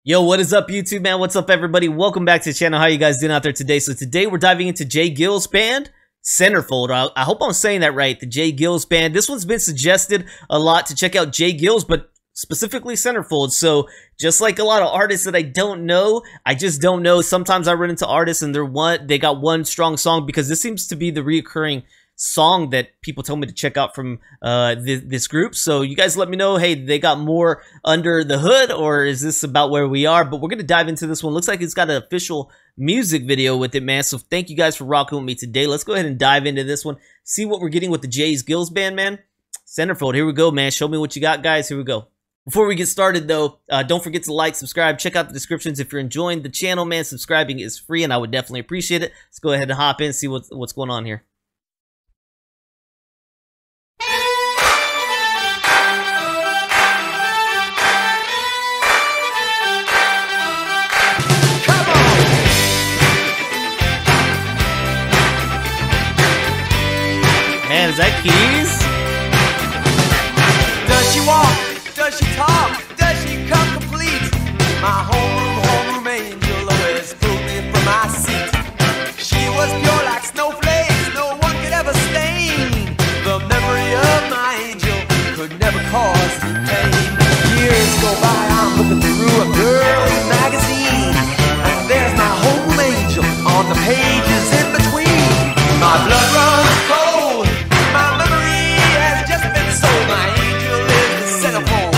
Yo, what is up, YouTube, man? What's up, everybody? Welcome back to the channel. How you guys doing out there today? So today we're diving into GEILS band, Centerfold. I hope I'm saying that right, the GEILS band. This one's been suggested a lot to check out GEILS, but specifically Centerfold. So just like a lot of artists that I don't know, I just don't know. Sometimes I run into artists and they got one strong song, because this seems to be the reoccurring song that people told me to check out from this group. So you guys let me know, hey, they got more under the hood, or is this about where we are? But we're gonna dive into this one. Looks like it's got an official music video with it, man. So thank you guys for rocking with me today. Let's go ahead and dive into this one, see what we're getting with the GEILS band, man. Centerfold, here we go, man. Show me what you got, guys. Here we go. Before we get started, though, don't forget to like, subscribe, check out the descriptions if you're enjoying the channel, man. Subscribing is free, and I would definitely appreciate it. Let's go ahead and hop in, see what's going on here. Man, is that keys? Does she walk? Does she talk? Does she come complete? My homeroom angel always pulled me from my seat. She was pure like snowflakes, no one could ever stain. The memory of my angel could never cause me pain. Years go by, I'm looking through a girl's magazine, and there's my homeroom angel on the pages in between. My blood runs cold. My memory has just been sold. My angel is the centerfold.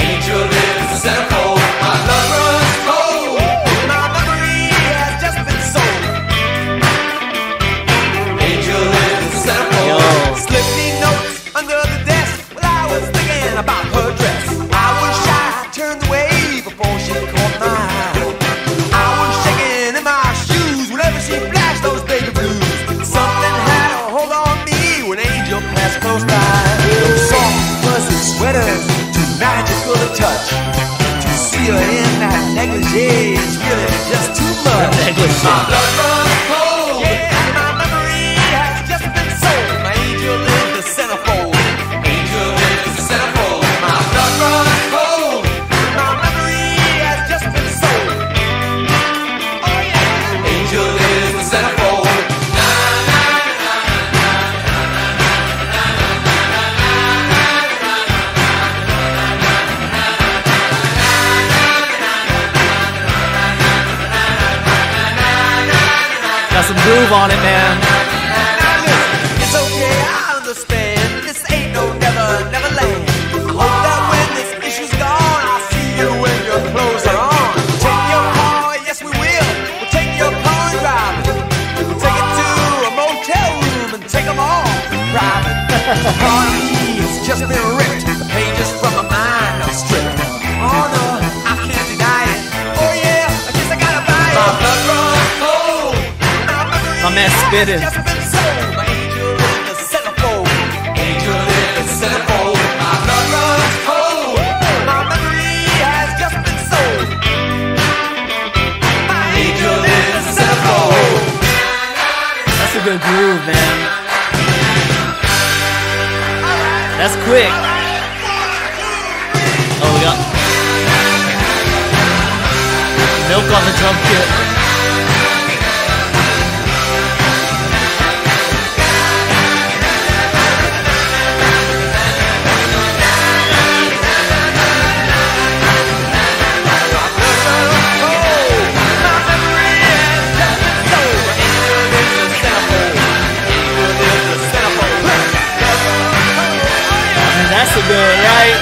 Angel is the centerfold. My blood runs cold. My memory has just been sold. Angel is the centerfold. Slip me notes under the desk while I was thinking about her dress. I was shy, turned away before she caught my eye. I was shaking in my shoes whenever she flashed those baby blues. Something had a hold on me when Angel passed close by. Those soft, fuzzy sweaters, too magical to touch. To see her in that negligee is really just too much. My blood runs cold. Yeah, my memory has just been sold. My angel is the centerfold. Angel is the centerfold. My blood runs cold. My memory has just been sold. Oh yeah. Angel is the centerfold. Got some groove on it, man. Now listen, it's okay, I understand. This ain't no never land. I hope that when this issue's gone, I'll see you when your clothes are on. Take your car, yes we will. We'll take your car and drive it. We'll take it to a motel room and take them all private. The car has just been ripped. The pages from my mind are stripped. Oh no, I can't deny it. Oh yeah, I guess I gotta buy it. My blood runs cold. My man spitting. Just been sold. My angel is the centerfold. Angel is the centerfold. My blood runs cold. My memory has just been sold. My angel is the centerfold. That's a good groove, man. That's quick. Oh, we got milk on the drum kit. That's a good, right?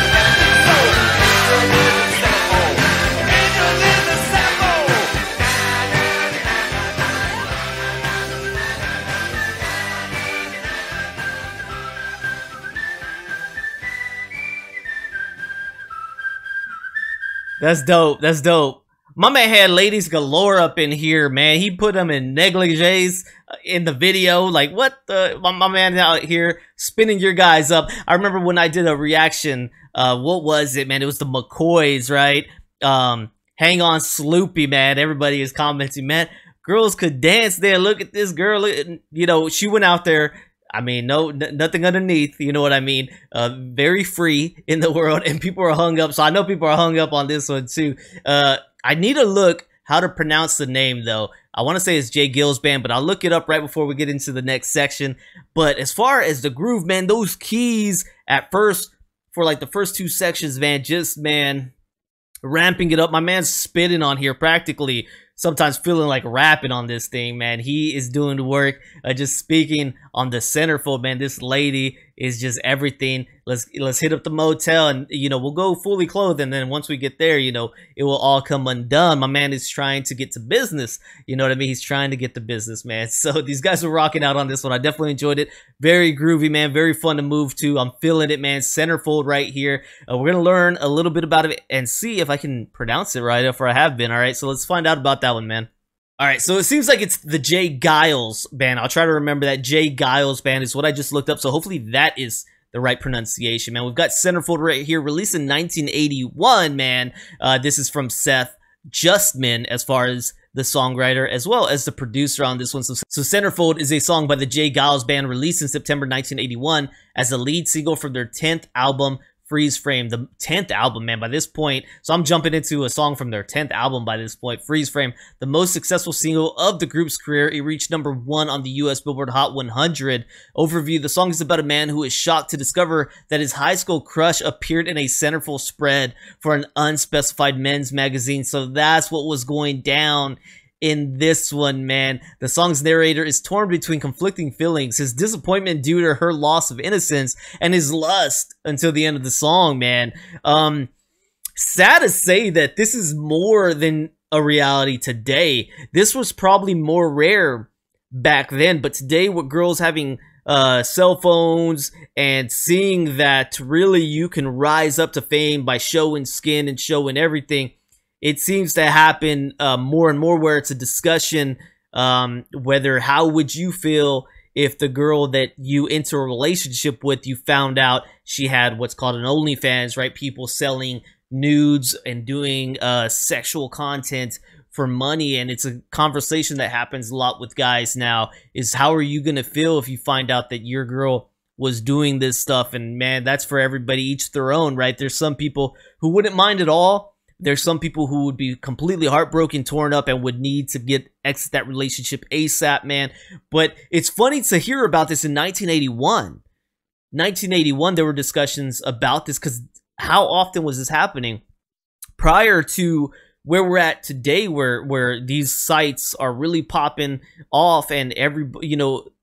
That's dope. That's dope. My man had ladies galore up in here, man. He put them in negligees in the video. Like, what the? My man out here spinning your guys up. I remember when I did a reaction. What was it, man? It was the McCoys, right? Hang on, Sloopy, man. Everybody is commenting, man. Girls could dance there. Look at this girl. You know, she went out there. I mean, nothing underneath, you know what I mean? Very free in the world, and people are hung up. So I know people are hung up on this one too. I need to look how to pronounce the name though. I want to say it's GEILS Band, but I'll look it up right before we get into the next section. But as far as the groove, man, those keys at first for like the first 2 sections, man, just, man, ramping it up. My man's spitting on here practically, sometimes feeling like rapping on this thing, man. He is doing the work. Just speaking on the Centerfold, man, this lady is just everything. Let's hit up the motel, and you know, we'll go fully clothed, and then once we get there, you know, it will all come undone. My man is trying to get to business, you know what I mean? He's trying to get to business, man. So these guys are rocking out on this one. I definitely enjoyed it. Very groovy, man. Very fun to move to. I'm feeling it, man. Centerfold right here. We're gonna learn a little bit about it and see if I can pronounce it right, if I have been. All right, so let's find out about that one, man. All right, so it seems like it's the GEILS Band. I'll try to remember that. GEILS Band is what I just looked up, so hopefully that is the right pronunciation, man. We've got Centerfold right here, released in 1981, man. This is from Seth Justman as far as the songwriter as well as the producer on this one. So Centerfold is a song by the GEILS Band released in September 1981 as the lead single from their 10th album, Freeze Frame. The 10th album, man, by this point. So I'm jumping into a song from their 10th album by this point, Freeze Frame, the most successful single of the group's career. It reached #1 on the US Billboard Hot 100. Overview: the song is about a man who is shocked to discover that his high school crush appeared in a Centerfold spread for an unspecified men's magazine. So that's what was going down in this one, man. The song's narrator is torn between conflicting feelings, his disappointment due to her loss of innocence and his lust until the end of the song, man. Sad to say that this is more than a reality today. This was probably more rare back then, but today with girls having cell phones and seeing that really you can rise up to fame by showing skin and showing everything, it seems to happen more and more where it's a discussion whether how would you feel if the girl that you enter a relationship with, you found out she had what's called an OnlyFans, right? People selling nudes and doing sexual content for money. And it's a conversation that happens a lot with guys now, is how are you going to feel if you find out that your girl was doing this stuff? And man, that's for everybody, each their own, right? There's some people who wouldn't mind at all. There's some people who would be completely heartbroken, torn up, and would need to exit that relationship ASAP, man. But it's funny to hear about this in 1981. 1981, there were discussions about this, because how often was this happening? Prior to where we're at today, where these sites are really popping off, and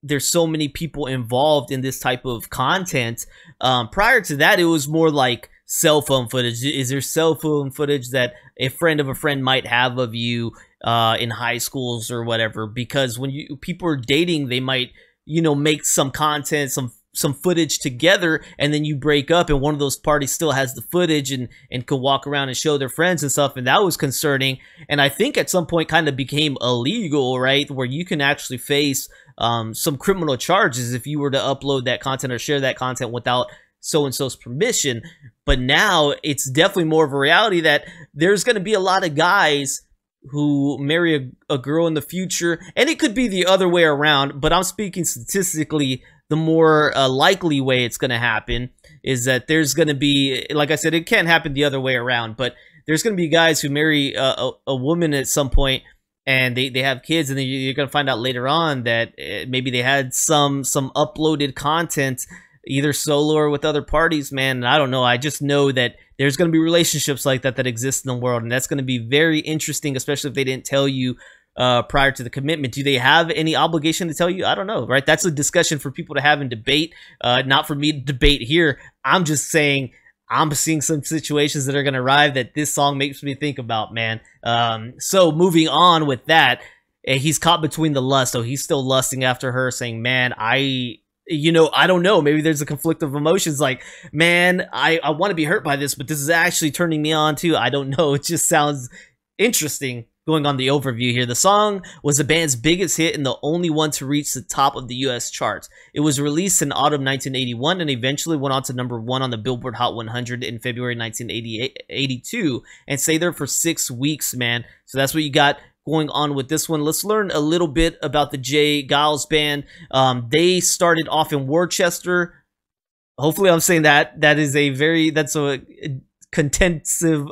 there's so many people involved in this type of content. Prior to that, it was more like cell phone footage. Is there cell phone footage that a friend of a friend might have of you in high schools or whatever? Because when people are dating, they might, make some content, some footage together, and then you break up and one of those parties still has the footage and could walk around and show their friends and stuff. And that was concerning. And I think at some point kind of became illegal, right? Where you can actually face some criminal charges if you were to upload that content or share that content without so-and-so's permission. But now it's definitely more of a reality that there's going to be a lot of guys who marry a girl in the future, and it could be the other way around, but I'm speaking statistically. The more likely way it's going to happen is that there's going to be, like I said, it can't happen the other way around, but there's going to be guys who marry a woman at some point, and they have kids, and then you're going to find out later on that maybe they had some uploaded content, either solo or with other parties, man. And I don't know. I just know that there's going to be relationships like that exist in the world, and that's going to be very interesting, especially if they didn't tell you prior to the commitment. Do they have any obligation to tell you? I don't know, right? That's a discussion for people to have and debate, not for me to debate here. I'm just saying I'm seeing some situations that are going to arrive that this song makes me think about, man. So moving on with that, he's caught between the lust. So he's still lusting after her, saying, man, I don't know. Maybe there's a conflict of emotions. Like, man, I want to be hurt by this, but this is actually turning me on too. I don't know. It just sounds interesting. Going on the overview here, the song was the band's biggest hit and the only one to reach the top of the US charts. It was released in autumn 1981 and eventually went on to #1 on the Billboard Hot 100 in February 1982 and stayed there for 6 weeks, man. So that's what you got going on with this one. Let's learn a little bit about the GEILS Band. They started off in Worcester. Hopefully I'm saying that. That's a contensive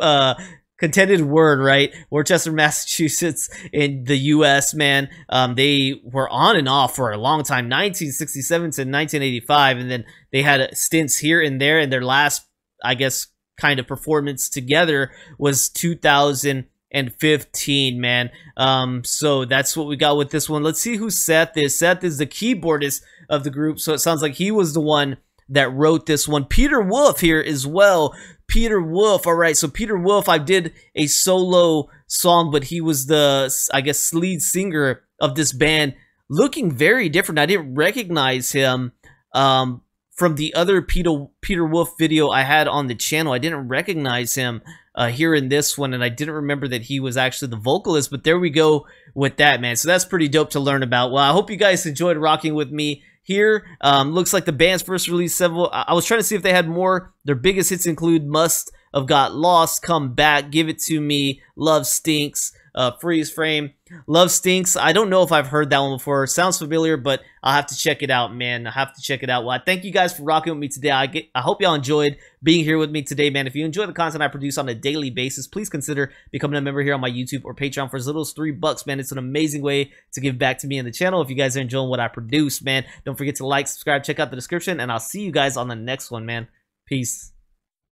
contended word, right? Worcester, Massachusetts in the US, man. They were on and off for a long time, 1967 to 1985, and then they had stints here and there, and their last, I guess, kind of performance together was 2015, man. So that's what we got with this one. Let's see who Seth is. Seth is the keyboardist of the group, so it sounds like he was the one that wrote this one. Peter Wolf here as well. Peter Wolf. All right, so Peter Wolf, I did a solo song, but he was the, I guess, lead singer of this band. Looking very different. I didn't recognize him from the other Peter Wolf video I had on the channel. I didn't recognize him here in this one, and I didn't remember that he was actually the vocalist, but there we go with that, man. So that's pretty dope to learn about. Well, I hope you guys enjoyed rocking with me here. Looks like the band's first release several. I was trying to see if they had more. Their biggest hits include Must Have Got Lost, Come Back, Give It To Me, Love Stinks, Freeze Frame. Love Stinks. I don't know if I've heard that one before. Sounds familiar, but I'll have to check it out, man. I have to check it out. Well, I thank you guys for rocking with me today. I hope y'all enjoyed being here with me today, man. If you enjoy the content I produce on a daily basis, please consider becoming a member here on my YouTube or Patreon for as little as $3, man. It's an amazing way to give back to me and the channel. If you guys are enjoying what I produce, man, don't forget to like, subscribe, check out the description, and I'll see you guys on the next one, man. Peace.